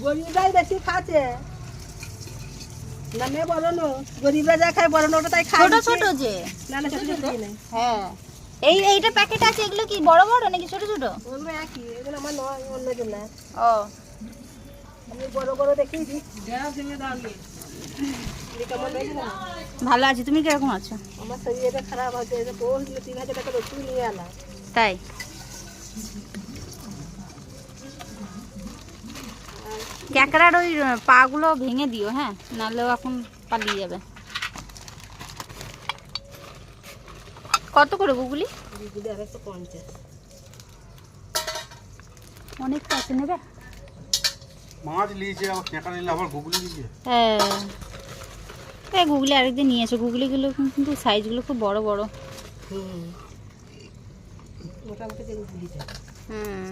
গরিবরাই বেশি খাচ্ছে না, মেয়ে বড় নো, গরিবরা যা খায় বড় নোটা তাই খায়। ছোট ছোট যে, না না, ছোট ছোট নেই। হ্যাঁ এইটা প্যাকেট আছে, এগুলো কি বড় বড় নাকি ছোট ছোট? ওগুলো একই, এগুলো আমার নয়, অন্য জন্য। ও আমি বড় বড় দেখেই দিই। কেমন লাগছে না? ভালো আছি, তুমি কিরকম আছো? আমার শরীরটা খারাপ হচ্ছে, 3,000 টাকা ওষুধ নিয়ে আনা। তাই ক্যাকড়ার ওই পাগুলো ভেঙে দিও, হ্যাঁ, নাহলেও এখন পালিয়ে যাবে। কত করে গুগলি? গুগলি 150। অনেক কাছে নেবে। মাছ নিয়েছে আবার কেঁটা নিলে আবার গুগলি নিয়েছে। হ্যাঁ গুগলি আরেকদিন নিয়ে এসো, গুগলিগুলো কিন্তু সাইজগুলো খুব বড় বড়। মোটামুটি গুগলিটা। হুম